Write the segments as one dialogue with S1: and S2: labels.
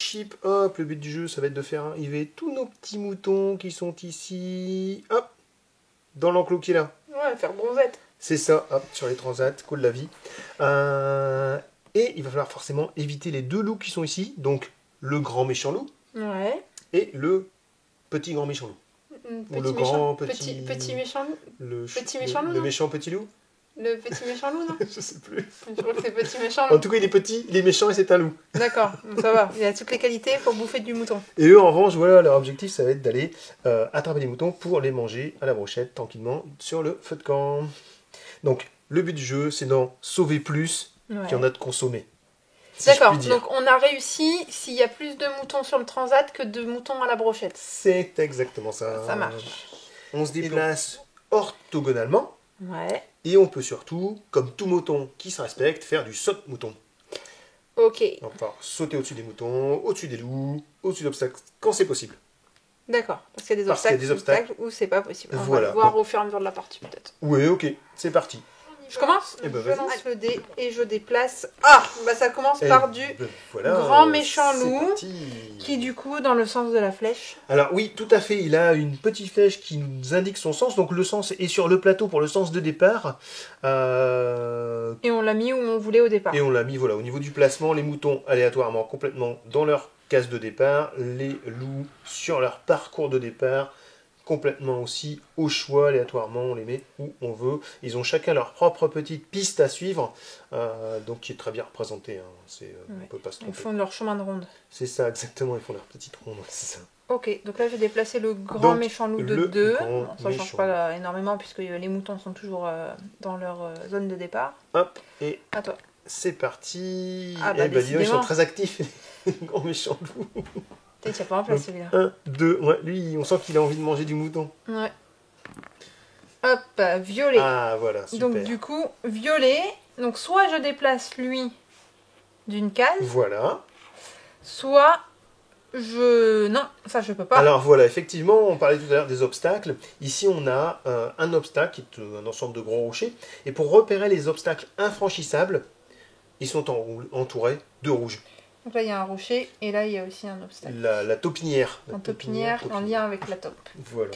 S1: chip. Hop, le but du jeu, ça va être de faire arriver tous nos petits moutons qui sont ici. Hop, dans l'enclos qui est là.
S2: Ouais, faire bronzette.
S1: C'est ça, hop, sur les transats, cool la vie. Et il va falloir forcément éviter les deux loups qui sont ici. Donc, le grand méchant loup
S2: Ouais.
S1: et le petit grand méchant loup. Ou le grand petit...
S2: Petit méchant loup. Petit méchant loup,
S1: Le
S2: non
S1: méchant petit loup.
S2: Le petit méchant loup, non?
S1: Je sais plus.
S2: Je crois que c'est petit méchant
S1: En
S2: loup.
S1: tout cas, il est petit, il est méchant et c'est un loup.
S2: D'accord, donc ça va. Il a toutes les qualités pour bouffer du mouton.
S1: Et eux, en revanche, voilà, leur objectif, ça va être d'aller attraper des moutons pour les manger à la brochette, tranquillement, sur le feu de camp. Donc, le but du jeu, c'est d'en sauver plus
S2: Ouais.
S1: qu'il y en a de consommer. Si
S2: D'accord,
S1: je puis dire.
S2: donc on a réussi s'il y a plus de moutons sur le transat que de moutons à la brochette.
S1: C'est exactement ça.
S2: Ça marche.
S1: On se déplace orthogonalement.
S2: Ouais.
S1: Et on peut surtout, comme tout mouton qui se respecte, faire du saute-mouton.
S2: Ok,
S1: Donc, enfin, sauter au-dessus des moutons, au-dessus des loups, au-dessus d'obstacles, quand c'est possible.
S2: d'accord. Parce qu'il y a des
S1: Parce qu'il y a
S2: obstacles,
S1: des obstacles.
S2: où c'est pas possible. On
S1: Voilà.
S2: va le voir
S1: Bon.
S2: au fur et à mesure de la partie peut-être.
S1: Oui, ok, c'est parti.
S2: Je commence?
S1: Eh ben,
S2: Je
S1: vas-y.
S2: lance le dé et je déplace. Ah, bah ça commence
S1: Et
S2: par du
S1: voilà,
S2: grand méchant
S1: c'est
S2: loup
S1: parti.
S2: qui du coup dans le sens de la flèche.
S1: Alors oui, tout à fait, il a une petite flèche qui nous indique son sens, donc le sens est sur le plateau pour le sens de départ.
S2: Et on l'a mis où on voulait au départ.
S1: Et on l'a mis voilà, au niveau du placement, les moutons aléatoirement complètement dans leur case de départ, les loups sur leur parcours de départ, complètement aussi au choix, aléatoirement, on les met où on veut. Ils ont chacun leur propre petite piste à suivre, donc qui est très bien représentée, hein. On peut pas se
S2: Ils
S1: tromper.
S2: font leur chemin de ronde.
S1: C'est ça, exactement, ils font leur petite ronde, c'est ça.
S2: Ok, donc là j'ai déplacé le grand
S1: Donc,
S2: méchant loup de
S1: le
S2: 2.
S1: grand
S2: Bon, ça change
S1: méchant
S2: pas énormément puisque les moutons sont toujours dans leur zone de départ.
S1: Hop, et
S2: À toi.
S1: c'est parti.
S2: Ah bah,
S1: Eh ben, dis donc, ils sont
S2: décidément.
S1: très actifs, les grands méchants loups.
S2: Peut-être qu'il n'y a pas en place celui-là.
S1: 1, 2, ouais, lui, on sent qu'il a envie de manger du mouton.
S2: Ouais. Hop, violet.
S1: Ah, voilà, super.
S2: Donc du coup, violet. Donc soit je déplace lui d'une case,
S1: Voilà.
S2: soit je... Non, ça je peux pas.
S1: Alors voilà, effectivement, on parlait tout à l'heure des obstacles. Ici, on a un obstacle, qui est un ensemble de gros rochers. Et pour repérer les obstacles infranchissables, ils sont entourés de rouge.
S2: Donc là il y a un rocher et là il y a aussi un obstacle.
S1: La taupinière.
S2: En taupinière, en lien avec la taupe.
S1: Voilà.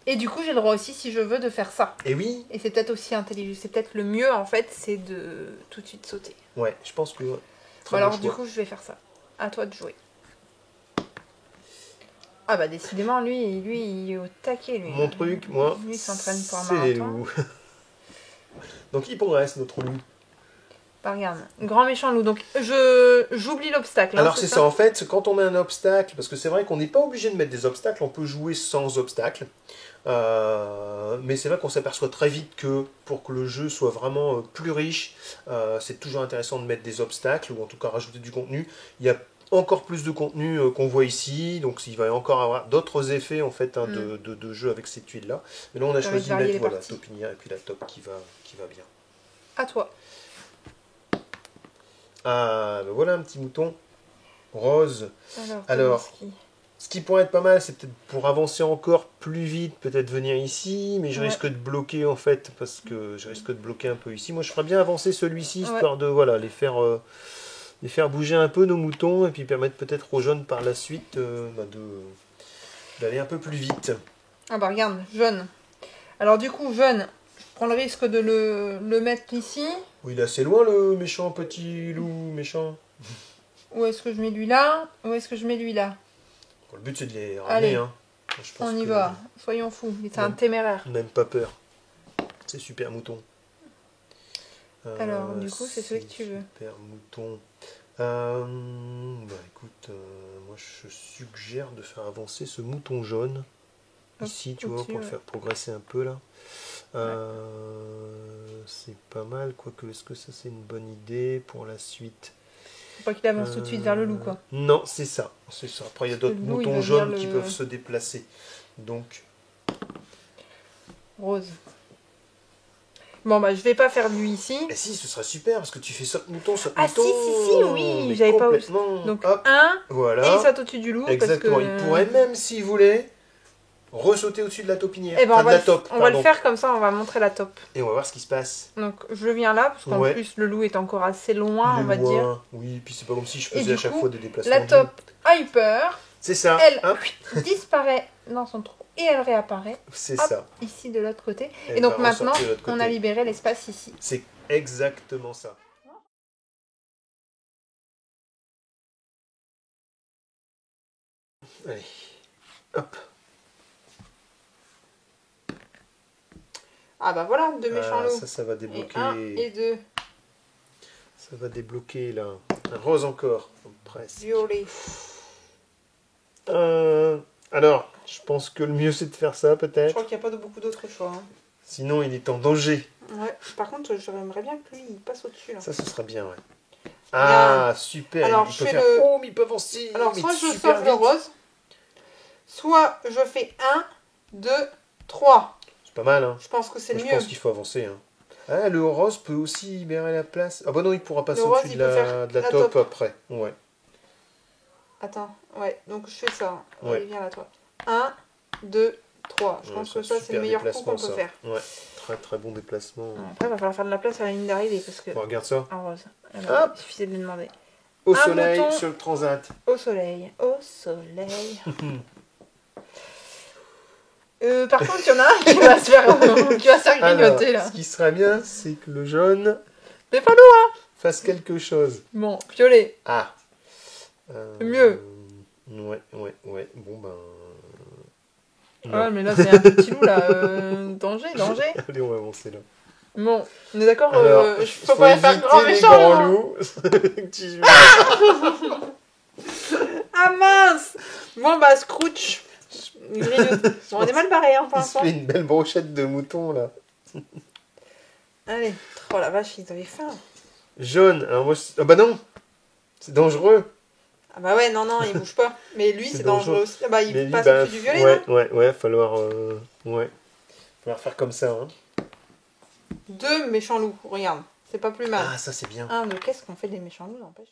S2: Et du coup j'ai le droit aussi si je veux de faire ça.
S1: Et oui,
S2: Et c'est peut-être aussi intelligent. C'est peut-être le mieux en fait, c'est de tout de suite sauter.
S1: ouais, je pense que...
S2: Bon,
S1: très
S2: alors
S1: bon
S2: du
S1: choix.
S2: coup je vais faire ça. À toi de jouer. Ah bah décidément lui il est au taquet lui.
S1: Mon truc, moi,
S2: Lui il s'entraîne pour un
S1: c'est les
S2: marathon.
S1: loups. Donc, il progresse, notre loup.
S2: Bah, regarde, grand méchant loup. Donc j'oublie l'obstacle. hein,
S1: Alors c'est ça, en fait, quand on met un obstacle, parce que c'est vrai qu'on n'est pas obligé de mettre des obstacles, on peut jouer sans obstacle, mais c'est vrai qu'on s'aperçoit très vite que pour que le jeu soit vraiment plus riche, c'est toujours intéressant de mettre des obstacles, ou en tout cas rajouter du contenu. Il y a encore plus de contenu qu'on voit ici, donc il va y encore avoir d'autres effets en fait hein, de jeu avec ces tuiles là. Mais là on a
S2: Ça va
S1: choisi de
S2: varier
S1: mettre
S2: les
S1: voilà,
S2: parties.
S1: taupinière et puis la taupe qui va bien.
S2: À toi.
S1: Ah, ben voilà un petit mouton rose.
S2: Alors,
S1: Alors, ce qui pourrait être pas mal, c'est peut-être pour avancer encore plus vite, peut-être venir ici, mais je
S2: Ouais.
S1: risque de bloquer en fait, parce que je risque de bloquer un peu ici. Moi, je ferais bien avancer celui-ci,
S2: Ouais.
S1: histoire de voilà, les faire bouger un peu nos moutons, et puis permettre peut-être aux jeunes par la suite d'aller un peu plus vite.
S2: Ah bah regarde, jaune. Alors du coup, jaune, je prends le risque de le mettre ici.
S1: Oui, il est assez loin le méchant petit loup méchant.
S2: Où est-ce que je mets lui là? Où est-ce que je mets lui là?
S1: Bon, le but c'est de les
S2: Allez,
S1: ramener. Hein. Je pense
S2: On y
S1: que
S2: va, soyons fous. C'est un
S1: Non.
S2: téméraire.
S1: Même pas peur. C'est super mouton.
S2: Alors, du coup, c'est celui que tu veux.
S1: Super mouton. Bah écoute, moi je suggère de faire avancer ce mouton jaune.
S2: Hop,
S1: Ici, tu vois,
S2: au-dessus,
S1: pour le
S2: ouais.
S1: faire progresser un peu là. C'est pas mal, quoique est-ce que ça c'est une bonne idée pour la suite?
S2: Faut pas qu'il avance tout de suite vers le loup, quoi.
S1: Non, c'est ça. Après, il y a d'autres
S2: Le loup, il
S1: moutons
S2: va
S1: jaunes
S2: venir
S1: qui
S2: le-
S1: peuvent se déplacer. Donc,
S2: Rose. Bon, bah, je vais pas faire lui ici.
S1: et si, ce serait super parce que tu fais saute mouton, saute
S2: Ah,
S1: mouton.
S2: si, oui,
S1: mais
S2: j'avais pas
S1: complètement.
S2: Donc,
S1: Hop,
S2: un, et
S1: voilà.
S2: il saute au-dessus du loup.
S1: Exactement.
S2: Parce que...
S1: Il pourrait même, s'il voulait, ressauter au-dessus de la taupinière.
S2: Eh ben,
S1: Enfin, de la taupe,
S2: on va le
S1: pardon.
S2: faire comme ça, on va montrer la taupe.
S1: Et on va voir ce qui se passe.
S2: Donc je viens là, parce qu'en
S1: Ouais.
S2: plus le loup est encore assez loin,
S1: Il est
S2: on va
S1: loin.
S2: dire.
S1: Oui, puis c'est pas comme si je
S2: Et
S1: faisais
S2: du
S1: à chaque
S2: coup,
S1: fois des déplacements.
S2: La
S1: de
S2: taupe a eu peur,
S1: C'est ça.
S2: elle
S1: Hop,
S2: disparaît dans son trou et elle réapparaît
S1: c'est
S2: hop,
S1: ça.
S2: ici de l'autre côté.
S1: Elle
S2: Et donc
S1: va
S2: maintenant,
S1: ressortir de l'autre
S2: on a
S1: côté.
S2: libéré l'espace ici.
S1: C'est exactement ça. Allez. Hop.
S2: Ah bah voilà, deux méchants loups.
S1: Ça va
S2: Et
S1: débloquer.
S2: 1 et 2,
S1: Ça va débloquer là. Un rose encore. Presque.
S2: violet.
S1: Alors, je pense que le mieux c'est de faire ça
S2: Je
S1: peut-être.
S2: crois qu'il n'y a pas beaucoup d'autres choix. Hein.
S1: Sinon, il est en danger.
S2: Ouais. Par contre, j'aimerais bien que lui il passe au-dessus là.
S1: Ça, ce sera bien, ouais. Ah, super.
S2: Alors,
S1: il
S2: je
S1: peut
S2: fais
S1: faire...
S2: le-
S1: Oh, mais il peut avancer.
S2: Alors,
S1: mais
S2: soit je
S1: super
S2: sauve le
S1: vite.
S2: rose, soit je fais 1, 2, 3.
S1: C'est pas mal, hein.
S2: Je pense que c'est
S1: Moi,
S2: le
S1: je
S2: mieux.
S1: pense qu'il faut avancer. Hein. Ah, le rose peut aussi libérer la place. Ah bah non, il pourra passer
S2: Le rose,
S1: au-dessus
S2: il
S1: de
S2: peut
S1: la,
S2: faire
S1: de la
S2: la
S1: taupe
S2: taupe.
S1: après. Ouais.
S2: Attends, ouais, donc je fais ça.
S1: Ouais.
S2: Allez, viens là, toi. 1, 2, 3. Je
S1: Ouais,
S2: pense
S1: c'est
S2: que
S1: un
S2: ça, c'est
S1: super
S2: le meilleur coup
S1: déplacement,
S2: qu'on peut
S1: ça.
S2: faire.
S1: Ouais, très très bon déplacement.
S2: Après, il va falloir faire de la place à la ligne d'arrivée parce que.
S1: Bon, regarde ça.
S2: En rose. Alors,
S1: Hop.
S2: il suffisait de lui demander.
S1: Au
S2: Un
S1: soleil,
S2: bouton.
S1: sur le transat.
S2: Au soleil, au soleil. Par contre, il y en a un qui va se faire
S1: Alors,
S2: grignoter là.
S1: ce qui serait bien, c'est que le jaune
S2: Mais pas loin.
S1: fasse quelque chose.
S2: Bon, violet.
S1: Ah.
S2: Mieux.
S1: Ouais. Bon ben... non.
S2: Ouais, mais là, c'est un petit loup là. Danger.
S1: Allez, on va avancer là.
S2: Bon, on est d'accord,
S1: Alors,
S2: je peux pas faire grand
S1: les
S2: méchant.
S1: grands
S2: hein.
S1: loups. Petit-
S2: Ah mince. Bon, bah, Scrooge. Il grignote. Bon, on est mal barré hein, pour
S1: Il se
S2: l'instant.
S1: fait une belle brochette de mouton là.
S2: Allez. Oh la vache, ils avaient faim.
S1: Jaune. Alors moi, ah bah non. C'est dangereux.
S2: Ah bah ouais, non, il bouge pas. Mais lui,
S1: C'est
S2: c'est dangereux
S1: dangereux.
S2: aussi. Ah bah, il
S1: Mais lui,
S2: passe
S1: bah,
S2: au-dessus du violet, non
S1: ouais, falloir faire comme ça. Hein.
S2: 2 méchants loups, regarde. C'est pas plus mal.
S1: Ah, ça c'est bien.
S2: 1, 2, qu'est-ce qu'on fait des méchants loups, n'empêche.